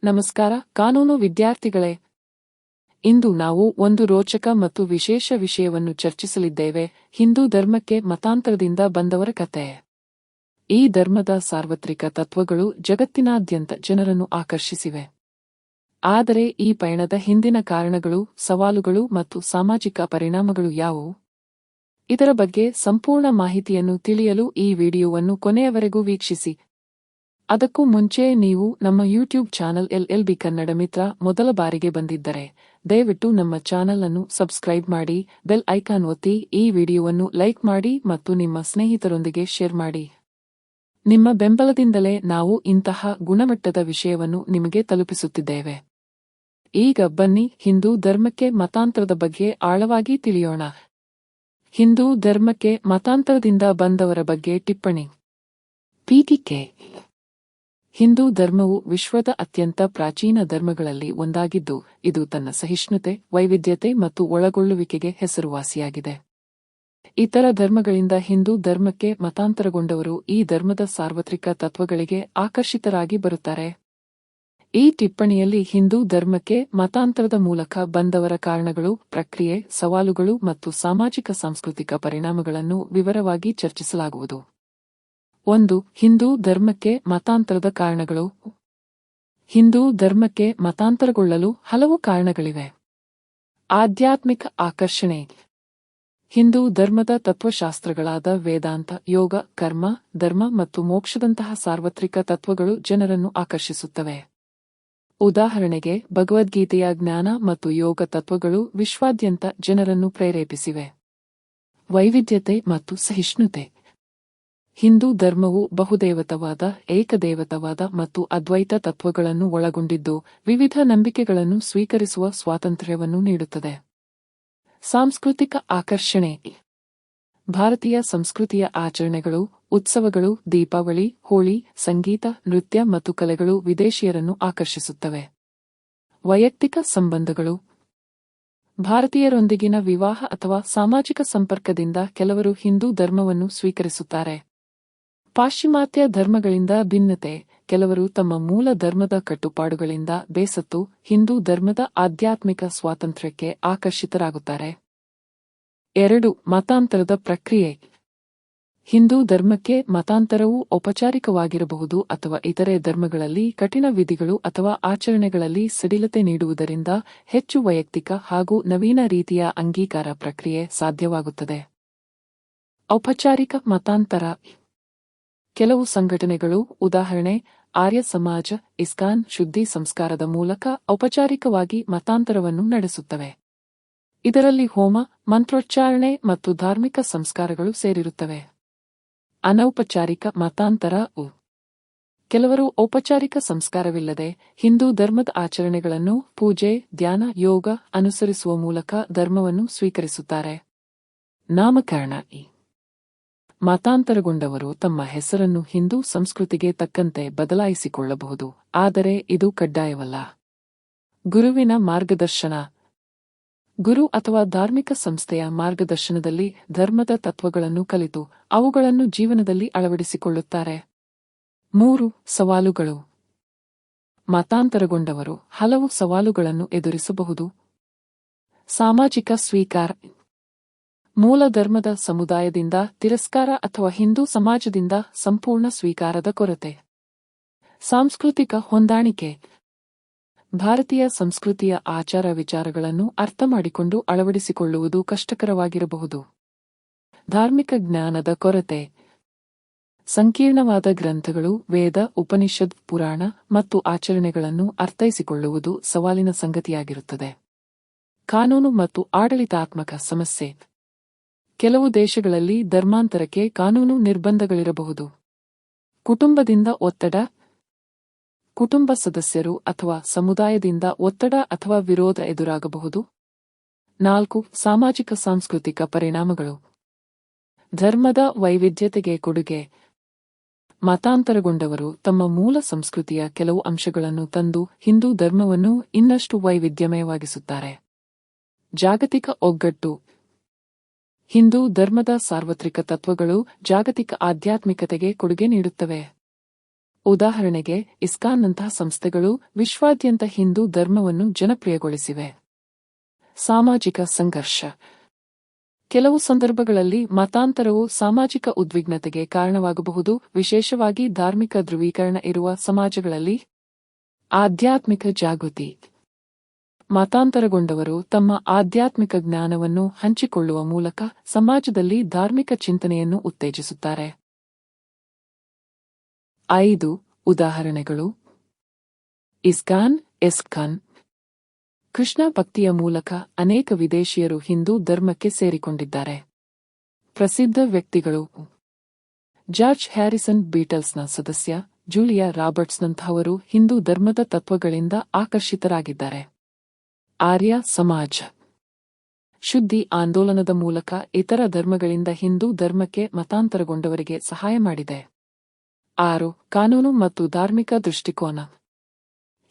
ನಮಸ್ಕಾರ ಕಾನೂನು ವಿದ್ಯಾರ್ಥಿಗಳೇ, ಇಂದು ನಾವು ಒಂದು ರೋಚಕ ಮತ್ತು ವಿಶೇಷ ವಿಷಯವನ್ನು ಚರ್ಚಿಸಲಿದ್ದೇವೆ. ಹಿಂದೂ ಧರ್ಮಕ್ಕೆ ಮತಾಂತರದಿಂದ ಬಂದವರ ಕಥೆ. ಈ ಧರ್ಮದ ಸಾರ್ವತ್ರಿಕ ತತ್ವಗಳು ಜಗತ್ತಿನಾದ್ಯಂತ ಜನರನ್ನು ಆಕರ್ಷಿಸಿವೆ. ಆದರೆ ಈ ಪಯಣದ ಹಿಂದಿನ ಕಾರಣಗಳು, ಸವಾಲುಗಳು ಮತ್ತು ಸಾಮಾಜಿಕ ಪರಿಣಾಮಗಳು ಯಾವುವು? ಇದರ ಬಗ್ಗೆ ಸಂಪೂರ್ಣ ಮಾಹಿತಿಯನ್ನು ತಿಳಿಯಲು ಈ ವಿಡಿಯೋವನ್ನು ಕೊನೆಯವರೆಗೂ ವೀಕ್ಷಿಸಿ. ಅದಕ್ಕೂ ಮುಂಚೆ ನೀವು ನಮ್ಮ ಯೂಟ್ಯೂಬ್ ಚಾನಲ್ LLB ಕನ್ನಡ ಮಿತ್ರ ಮೊದಲ ಬಾರಿಗೆ ಬಂದಿದ್ದರೆ ದಯವಿಟ್ಟು ನಮ್ಮ ಚಾನಲ್ ಅನ್ನು ಸಬ್ಸ್ಕ್ರೈಬ್ ಮಾಡಿ, ಬೆಲ್ ಐಕಾನ್ ಒತ್ತಿ, ಈ ವಿಡಿಯೋವನ್ನು ಲೈಕ್ ಮಾಡಿ ಮತ್ತು ನಿಮ್ಮ ಸ್ನೇಹಿತರೊಂದಿಗೆ ಶೇರ್ ಮಾಡಿ. ನಿಮ್ಮ ಬೆಂಬಲದಿಂದಲೇ ನಾವು ಇಂತಹ ಗುಣಮಟ್ಟದ ವಿಷಯವನ್ನು ನಿಮಗೆ ತಲುಪಿಸುತ್ತಿದ್ದೇವೆ. ಈಗ ಬನ್ನಿ ಹಿಂದೂ ಧರ್ಮಕ್ಕೆ ಮತಾಂತರದ ಬಗ್ಗೆ ಆಳವಾಗಿ ತಿಳಿಯೋಣ. ಹಿಂದೂ ಧರ್ಮಕ್ಕೆ ಮತಾಂತರದಿಂದ ಬಂದವರ ಬಗ್ಗೆ ಟಿಪ್ಪಣಿ. ಪೀಠಿಕೆ. ಹಿಂದೂ ಧರ್ಮವು ವಿಶ್ವದ ಅತ್ಯಂತ ಪ್ರಾಚೀನ ಧರ್ಮಗಳಲ್ಲಿ ಒಂದಾಗಿದ್ದು, ಇದು ತನ್ನ ಸಹಿಷ್ಣುತೆ, ವೈವಿಧ್ಯತೆ ಮತ್ತು ಒಳಗೊಳ್ಳುವಿಕೆಗೆ ಹೆಸರುವಾಸಿಯಾಗಿದೆ. ಇತರ ಧರ್ಮಗಳಿಂದ ಹಿಂದೂ ಧರ್ಮಕ್ಕೆ ಮತಾಂತರಗೊಂಡವರು ಈ ಧರ್ಮದ ಸಾರ್ವತ್ರಿಕ ತತ್ವಗಳಿಗೆ ಆಕರ್ಷಿತರಾಗಿ ಬರುತ್ತಾರೆ. ಈ ಟಿಪ್ಪಣಿಯಲ್ಲಿ ಹಿಂದೂ ಧರ್ಮಕ್ಕೆ ಮತಾಂತರದ ಮೂಲಕ ಬಂದವರ ಕಾರಣಗಳು, ಪ್ರಕ್ರಿಯೆ, ಸವಾಲುಗಳು ಮತ್ತು ಸಾಮಾಜಿಕ ಸಾಂಸ್ಕೃತಿಕ ಪರಿಣಾಮಗಳನ್ನು ವಿವರವಾಗಿ ಚರ್ಚಿಸಲಾಗುವುದು. 1. ಹಿಂದೂ ಧರ್ಮಕ್ಕೆ ಮತಾಂತರದ ಕಾರಣಗಳು. ಹಿಂದೂ ಧರ್ಮಕ್ಕೆ ಮತಾಂತರಗೊಳ್ಳಲು ಹಲವು ಕಾರಣಗಳಿವೆ. ಆಧ್ಯಾತ್ಮಿಕ ಆಕರ್ಷಣೆ. ಹಿಂದೂ ಧರ್ಮದ ತತ್ವಶಾಸ್ತ್ರಗಳಾದ ವೇದಾಂತ, ಯೋಗ, ಕರ್ಮ, ಧರ್ಮ ಮತ್ತು ಮೋಕ್ಷದಂತಹ ಸಾರ್ವತ್ರಿಕ ತತ್ವಗಳು ಜನರನ್ನು ಆಕರ್ಷಿಸುತ್ತವೆ. ಉದಾಹರಣೆಗೆ, ಭಗವದ್ಗೀತೆಯ ಜ್ಞಾನ ಮತ್ತು ಯೋಗ ತತ್ವಗಳು ವಿಶ್ವಾದ್ಯಂತ ಜನರನ್ನು ಪ್ರೇರೇಪಿಸಿವೆ. ವೈವಿಧ್ಯತೆ ಮತ್ತು ಸಹಿಷ್ಣುತೆ. ಹಿಂದೂ ಧರ್ಮವು ಬಹುದೇವತವಾದ, ಏಕದೇವತವಾದ ಮತ್ತು ಅದ್ವೈತ ತತ್ವಗಳನ್ನು ಒಳಗೊಂಡಿದ್ದು, ವಿವಿಧ ನಂಬಿಕೆಗಳನ್ನು ಸ್ವೀಕರಿಸುವ ಸ್ವಾತಂತ್ರ್ಯವನ್ನು ನೀಡುತ್ತದೆ. ಸಾಂಸ್ಕೃತಿಕ ಆಕರ್ಷಣೆ. ಭಾರತೀಯ ಸಂಸ್ಕೃತಿಯ ಆಚರಣೆಗಳು, ಉತ್ಸವಗಳು, ದೀಪಾವಳಿ, ಹೋಳಿ, ಸಂಗೀತ, ನೃತ್ಯ ಮತ್ತು ಕಲೆಗಳು ವಿದೇಶಿಯರನ್ನು ಆಕರ್ಷಿಸುತ್ತವೆ. ವೈಯಕ್ತಿಕ ಸಂಬಂಧಗಳು. ಭಾರತೀಯರೊಂದಿಗಿನ ವಿವಾಹ ಅಥವಾ ಸಾಮಾಜಿಕ ಸಂಪರ್ಕದಿಂದ ಕೆಲವರು ಹಿಂದೂ ಧರ್ಮವನ್ನು ಸ್ವೀಕರಿಸುತ್ತಾರೆ. ಪಾಶ್ಚಿಮಾತ್ಯ ಧರ್ಮಗಳಿಂದ ಭಿನ್ನತೆ. ಕೆಲವರು ತಮ್ಮ ಮೂಲ ಧರ್ಮದ ಕಟ್ಟುಪಾಡುಗಳಿಂದ ಬೇಸತ್ತು ಹಿಂದೂ ಧರ್ಮದ ಆಧ್ಯಾತ್ಮಿಕ ಸ್ವಾತಂತ್ರ್ಯಕ್ಕೆ ಆಕರ್ಷಿತರಾಗುತ್ತಾರೆ. 2. ಮತಾಂತರದ ಪ್ರಕ್ರಿಯೆ. ಹಿಂದೂ ಧರ್ಮಕ್ಕೆ ಮತಾಂತರವು ಔಪಚಾರಿಕವಾಗಿರಬಹುದು ಅಥವಾ ಇತರೆ ಧರ್ಮಗಳಲ್ಲಿ ಕಠಿಣ ವಿಧಿಗಳು ಅಥವಾ ಆಚರಣೆಗಳಲ್ಲಿ ಸಡಿಲತೆ ನೀಡುವುದರಿಂದ ಹೆಚ್ಚು ವೈಯಕ್ತಿಕ ಹಾಗೂ ನವೀನ ರೀತಿಯ ಅಂಗೀಕಾರ ಪ್ರಕ್ರಿಯೆ ಸಾಧ್ಯವಾಗುತ್ತದೆ. ಔಪಚಾರಿಕ ಮತಾಂತರ. ಕೆಲವು ಸಂಘಟನೆಗಳು, ಉದಾಹರಣೆ ಆರ್ಯ ಸಮಾಜ, ಇಸ್ಕಾನ್, ಶುದ್ಧಿ ಸಂಸ್ಕಾರದ ಮೂಲಕ ಔಪಚಾರಿಕವಾಗಿ ಮತಾಂತರವನ್ನು ನಡೆಸುತ್ತವೆ. ಇದರಲ್ಲಿ ಹೋಮ, ಮಂತ್ರೋಚ್ಚಾರಣೆ ಮತ್ತು ಧಾರ್ಮಿಕ ಸಂಸ್ಕಾರಗಳು ಸೇರಿರುತ್ತವೆ. ಅನೌಪಚಾರಿಕ ಮತಾಂತರ. ಕೆಲವರು ಔಪಚಾರಿಕ ಸಂಸ್ಕಾರವಿಲ್ಲದೆ ಹಿಂದೂ ಧರ್ಮದ ಆಚರಣೆಗಳನ್ನು, ಪೂಜೆ, ಧ್ಯಾನ, ಯೋಗ ಅನುಸರಿಸುವ ಮೂಲಕ ಧರ್ಮವನ್ನು ಸ್ವೀಕರಿಸುತ್ತಾರೆ. ನಾಮಕರಣ. ಮತಾಂತರಗೊಂಡವರು ತಮ್ಮ ಹೆಸರನ್ನು ಹಿಂದೂ ಸಂಸ್ಕೃತಿಗೆ ತಕ್ಕಂತೆ ಬದಲಾಯಿಸಿಕೊಳ್ಳಬಹುದು, ಆದರೆ ಇದು ಕಡ್ಡಾಯವಲ್ಲ. ಗುರುವಿನ ಮಾರ್ಗದರ್ಶನ. ಗುರು ಅಥವಾ ಧಾರ್ಮಿಕ ಸಂಸ್ಥೆಯ ಮಾರ್ಗದರ್ಶನದಲ್ಲಿ ಧರ್ಮದ ತತ್ವಗಳನ್ನು ಕಲಿತು ಅವುಗಳನ್ನು ಜೀವನದಲ್ಲಿ ಅಳವಡಿಸಿಕೊಳ್ಳುತ್ತಾರೆ. 3. ಸವಾಲುಗಳು. ಮತಾಂತರಗೊಂಡವರು ಹಲವು ಸವಾಲುಗಳನ್ನು ಎದುರಿಸಬಹುದು. ಸಾಮಾಜಿಕ ಸ್ವೀಕಾರ. ಮೂಲ ಧರ್ಮದ ಸಮುದಾಯದಿಂದ ತಿರಸ್ಕಾರ ಅಥವಾ ಹಿಂದೂ ಸಮಾಜದಿಂದ ಸಂಪೂರ್ಣ ಸ್ವೀಕಾರದ ಕೊರತೆ. ಸಾಂಸ್ಕೃತಿಕ ಹೊಂದಾಣಿಕೆ. ಭಾರತೀಯ ಸಂಸ್ಕೃತಿಯ ಆಚಾರ ವಿಚಾರಗಳನ್ನು ಅರ್ಥಮಾಡಿಕೊಂಡು ಅಳವಡಿಸಿಕೊಳ್ಳುವುದು ಕಷ್ಟಕರವಾಗಿರಬಹುದು. ಧಾರ್ಮಿಕ ಜ್ಞಾನದ ಕೊರತೆ. ಸಂಕೀರ್ಣವಾದ ಗ್ರಂಥಗಳು, ವೇದ, ಉಪನಿಷದ್, ಪುರಾಣ ಮತ್ತು ಆಚರಣೆಗಳನ್ನು ಅರ್ಥೈಸಿಕೊಳ್ಳುವುದು ಸವಾಲಿನ ಸಂಗತಿಯಾಗಿರುತ್ತದೆ. ಕಾನೂನು ಮತ್ತು ಆಡಳಿತಾತ್ಮಕ ಸಮಸ್ಯೆ. ಕೆಲವು ದೇಶಗಳಲ್ಲಿ ಧರ್ಮಾಂತರಕ್ಕೆ ಕಾನೂನು ನಿರ್ಬಂಧಗಳಿರಬಹುದು. ಕುಟುಂಬದಿಂದ ಒತ್ತಡ. ಕುಟುಂಬ ಸದಸ್ಯರು ಅಥವಾ ಸಮುದಾಯದಿಂದ ಒತ್ತಡ ಅಥವಾ ವಿರೋಧ ಎದುರಾಗಬಹುದು. 4. ಸಾಮಾಜಿಕ ಸಾಂಸ್ಕೃತಿಕ ಪರಿಣಾಮಗಳು. ಧರ್ಮದ ವೈವಿಧ್ಯತೆಗೆ ಕೊಡುಗೆ. ಮತಾಂತರಗೊಂಡವರು ತಮ್ಮ ಮೂಲ ಸಂಸ್ಕೃತಿಯ ಕೆಲವು ಅಂಶಗಳನ್ನು ತಂದು ಹಿಂದೂ ಧರ್ಮವನ್ನು ಇನ್ನಷ್ಟು ವೈವಿಧ್ಯಮಯವಾಗಿಸುತ್ತಾರೆ. ಜಾಗತಿಕ ಒಗ್ಗಟ್ಟು. ಹಿಂದೂ ಧರ್ಮದ ಸಾರ್ವತ್ರಿಕ ತತ್ವಗಳು ಜಾಗತಿಕ ಆಧ್ಯಾತ್ಮಿಕತೆಗೆ ಕೊಡುಗೆ ನೀಡುತ್ತವೆ. ಉದಾಹರಣೆಗೆ ಇಸ್ಕಾನ್ನಂತಹ ಸಂಸ್ಥೆಗಳು ವಿಶ್ವಾದ್ಯಂತ ಹಿಂದೂ ಧರ್ಮವನ್ನು ಜನಪ್ರಿಯಗೊಳಿಸಿವೆ. ಸಾಮಾಜಿಕ ಸಂಘರ್ಷ. ಕೆಲವು ಸಂದರ್ಭಗಳಲ್ಲಿ ಮತಾಂತರವು ಸಾಮಾಜಿಕ ಉದ್ವಿಗ್ನತೆಗೆ ಕಾರಣವಾಗಬಹುದು, ವಿಶೇಷವಾಗಿ ಧಾರ್ಮಿಕ ಧ್ರುವೀಕರಣ ಇರುವ ಸಮಾಜಗಳಲ್ಲಿ. ಆಧ್ಯಾತ್ಮಿಕ ಜಾಗೃತಿ. ಮತಾಂತರಗೊಂಡವರು ತಮ್ಮ ಆಧ್ಯಾತ್ಮಿಕ ಜ್ಞಾನವನ್ನು ಹಂಚಿಕೊಳ್ಳುವ ಮೂಲಕ ಸಮಾಜದಲ್ಲಿ ಧಾರ್ಮಿಕ ಚಿಂತನೆಯನ್ನು ಉತ್ತೇಜಿಸುತ್ತಾರೆ. 5 ಉದಾಹರಣೆಗಳು. ಇಸ್ಕಾನ್. ಕೃಷ್ಣ ಭಕ್ತಿಯ ಮೂಲಕ ಅನೇಕ ವಿದೇಶಿಯರು ಹಿಂದೂ ಧರ್ಮಕ್ಕೆ ಸೇರಿಕೊಂಡಿದ್ದಾರೆ. ಪ್ರಸಿದ್ಧ ವ್ಯಕ್ತಿಗಳು: ಜಾರ್ಜ್ ಹ್ಯಾರಿಸನ್ ಬೀಟಲ್ಸ್ನ ಸದಸ್ಯ, ಜೂಲಿಯಾ ರಾಬರ್ಟ್ಸ್ನಂತಹವರು ಹಿಂದೂ ಧರ್ಮದ ತತ್ವಗಳಿಂದ ಆಕರ್ಷಿತರಾಗಿದ್ದಾರೆ. ಆರ್ಯ ಸಮಾಜ ಶುದ್ಧಿ ಆಂದೋಲನದ ಮೂಲಕ ಇತರ ಧರ್ಮಗಳಿಂದ ಹಿಂದೂ ಧರ್ಮಕ್ಕೆ ಮತಾಂತರಗೊಂಡವರಿಗೆ ಸಹಾಯ ಮಾಡಿದೆ. 6 ಕಾನೂನು ಮತ್ತು ಧಾರ್ಮಿಕ ದೃಷ್ಟಿಕೋನ.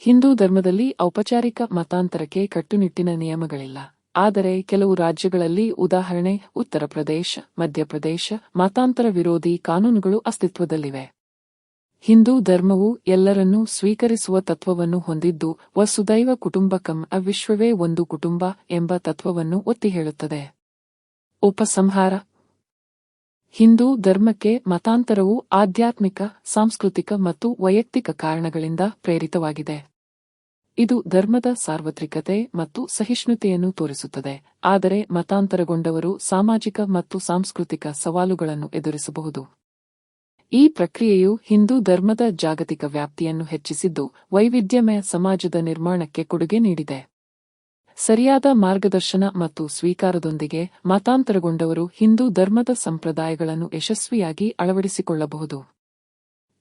ಹಿಂದೂ ಧರ್ಮದಲ್ಲಿ ಔಪಚಾರಿಕ ಮತಾಂತರಕ್ಕೆ ಕಟ್ಟುನಿಟ್ಟಿನ ನಿಯಮಗಳಿಲ್ಲ, ಆದರೆ ಕೆಲವು ರಾಜ್ಯಗಳಲ್ಲಿ, ಉದಾಹರಣೆ ಉತ್ತರ ಪ್ರದೇಶ, ಮಧ್ಯಪ್ರದೇಶ, ಮತಾಂತರ ವಿರೋಧಿ ಕಾನೂನುಗಳು ಅಸ್ತಿತ್ವದಲ್ಲಿವೆ. ಹಿಂದೂ ಧರ್ಮವು ಎಲ್ಲರನ್ನೂ ಸ್ವೀಕರಿಸುವ ತತ್ವವನ್ನು ಹೊಂದಿದ್ದು, ವಸುದೈವ ಕುಟುಂಬಕಂ ವಿಶ್ವವೇ ಒಂದು ಕುಟುಂಬ ಎಂಬ ತತ್ವವನ್ನು ಒತ್ತಿ ಹೇಳುತ್ತದೆ. ಉಪಸಂಹಾರ. ಹಿಂದೂ ಧರ್ಮಕ್ಕೆ ಮತಾಂತರವು ಆಧ್ಯಾತ್ಮಿಕ, ಸಾಂಸ್ಕೃತಿಕ ಮತ್ತು ವೈಯಕ್ತಿಕ ಕಾರಣಗಳಿಂದ ಪ್ರೇರಿತವಾಗಿದೆ. ಇದು ಧರ್ಮದ ಸಾರ್ವತ್ರಿಕತೆ ಮತ್ತು ಸಹಿಷ್ಣುತೆಯನ್ನು ತೋರಿಸುತ್ತದೆ, ಆದರೆ ಮತಾಂತರಗೊಂಡವರು ಸಾಮಾಜಿಕ ಮತ್ತು ಸಾಂಸ್ಕೃತಿಕ ಸವಾಲುಗಳನ್ನು ಎದುರಿಸಬಹುದು. ಈ ಪ್ರಕ್ರಿಯೆಯು ಹಿಂದೂ ಧರ್ಮದ ಜಾಗತಿಕ ವ್ಯಾಪ್ತಿಯನ್ನು ಹೆಚ್ಚಿಸಿದ್ದು, ವೈವಿಧ್ಯಮಯ ಸಮಾಜದ ನಿರ್ಮಾಣಕ್ಕೆ ಕೊಡುಗೆ ನೀಡಿದೆ. ಸರಿಯಾದ ಮಾರ್ಗದರ್ಶನ ಮತ್ತು ಸ್ವೀಕಾರದೊಂದಿಗೆ ಮತಾಂತರಗೊಂಡವರು ಹಿಂದೂ ಧರ್ಮದ ಸಂಪ್ರದಾಯಗಳನ್ನು ಯಶಸ್ವಿಯಾಗಿ ಅಳವಡಿಸಿಕೊಳ್ಳಬಹುದು.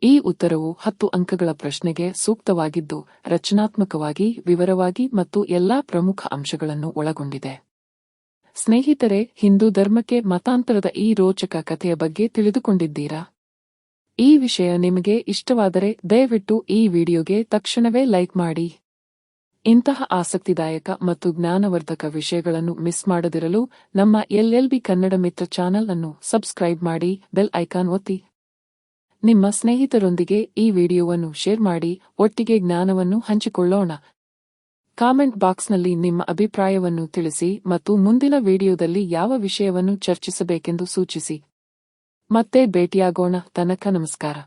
ಈ ಉತ್ತರವು 10 ಅಂಕಗಳ ಪ್ರಶ್ನೆಗೆ ಸೂಕ್ತವಾಗಿದ್ದು, ರಚನಾತ್ಮಕವಾಗಿ, ವಿವರವಾಗಿ ಮತ್ತು ಎಲ್ಲಾ ಪ್ರಮುಖ ಅಂಶಗಳನ್ನು ಒಳಗೊಂಡಿದೆ. ಸ್ನೇಹಿತರೆ, ಹಿಂದೂ ಧರ್ಮಕ್ಕೆ ಮತಾಂತರದ ಈ ರೋಚಕ ಕಥೆಯ ಬಗ್ಗೆ ತಿಳಿದುಕೊಂಡಿದ್ದೀರಾ? ಈ ವಿಷಯ ನಿಮಗೆ ಇಷ್ಟವಾದರೆ ದಯವಿಟ್ಟು ಈ ವಿಡಿಯೋಗೆ ತಕ್ಷಣವೇ ಲೈಕ್ ಮಾಡಿ. ಇಂತಹ ಆಸಕ್ತಿದಾಯಕ ಮತ್ತು ಜ್ಞಾನವರ್ಧಕ ವಿಷಯಗಳನ್ನು ಮಿಸ್ ಮಾಡದಿರಲು ನಮ್ಮ LLB ಕನ್ನಡ ಮಿತ್ರ ಚಾನೆಲ್ ಅನ್ನು ಸಬ್ಸ್ಕ್ರೈಬ್ ಮಾಡಿ, ಬೆಲ್ ಐಕಾನ್ ಒತ್ತಿ. ನಿಮ್ಮ ಸ್ನೇಹಿತರೊಂದಿಗೆ ಈ ವಿಡಿಯೋವನ್ನು ಶೇರ್ ಮಾಡಿ, ಒಟ್ಟಿಗೆ ಜ್ಞಾನವನ್ನು ಹಂಚಿಕೊಳ್ಳೋಣ. ಕಾಮೆಂಟ್ ಬಾಕ್ಸ್ನಲ್ಲಿ ನಿಮ್ಮ ಅಭಿಪ್ರಾಯವನ್ನು ತಿಳಿಸಿ ಮತ್ತು ಮುಂದಿನ ವಿಡಿಯೋದಲ್ಲಿ ಯಾವ ವಿಷಯವನ್ನು ಚರ್ಚಿಸಬೇಕೆಂದು ಸೂಚಿಸಿ. ಮತ್ತೆ ಭೇಟಿಯಾಗೋಣ. ತನಕ ನಮಸ್ಕಾರ.